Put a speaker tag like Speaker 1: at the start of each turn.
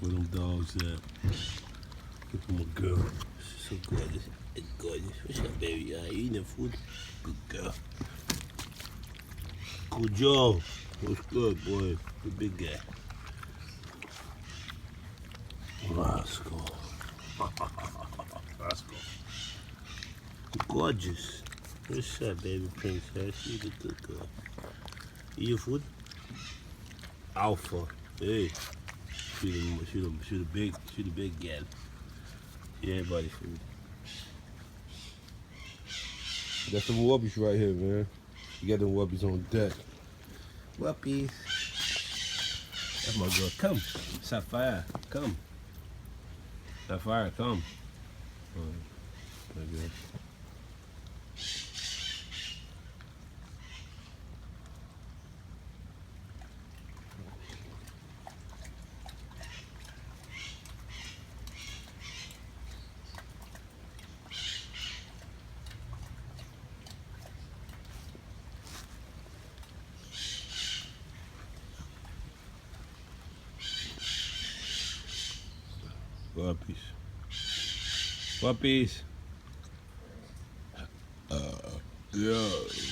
Speaker 1: Where them dogs at? Look at my girl. She's so gorgeous. It's gorgeous. What's up, baby? You eating the food? Good girl. Good job. What's good, boy? The big guy. Rascal. Rascal. Gorgeous. What's up, baby princess? You the good girl. Eat your food? Alpha. Hey. She the big gal. Yeah, everybody food. That's some whoopies right here, man. You got them whoopies on deck. Whoopies. That's my girl. Come. Sapphire. Come. Sapphire, come. My girl. Puppies. Puppies. Yeah.